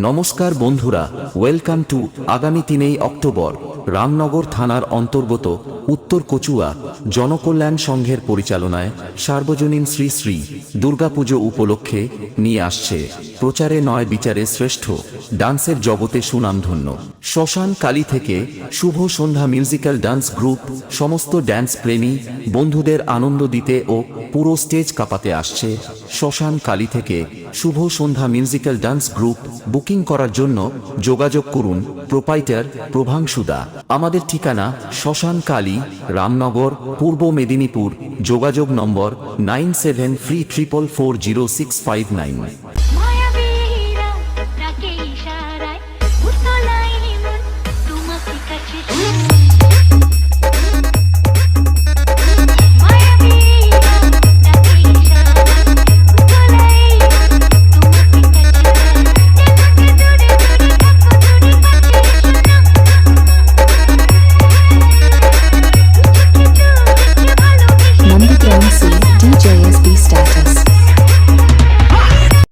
নমস্কার বন্ধুরা, welcome to. আগামী 3 অক্টোবর রামনগর থানার অন্তর্গত উত্তর কচুয়া জনকল্যাণ সংঘের পরিচালনায় সার্বজনীন শ্রী শ্রী দুর্গাপুজো উপলক্ষে নিয়ে আসছে প্রচারে নয় বিচারে শ্রেষ্ঠ ডান্সের জগতে সুনামধন্য শ্মশান কালী থেকে শুভ সন্ধ্যা মিউজিক্যাল ডান্স গ্রুপ সমস্ত ড্যান্স প্রেমী বন্ধুদের আনন্দ দিতে ও পুরো স্টেজ কাঁপাতে আসছে। শ্মশান কালী থেকে শুভ সন্ধ্যা মিউজিক্যাল ডান্স গ্রুপ বুকিং করার জন্য যোগাযোগ করুন প্রোপাইটার প্রভাংশু দা। আমাদের ঠিকানা শ্মশান কালী, রামনগর, পূর্ব মেদিনীপুর। যোগাযোগ নম্বর 9734440659। DJ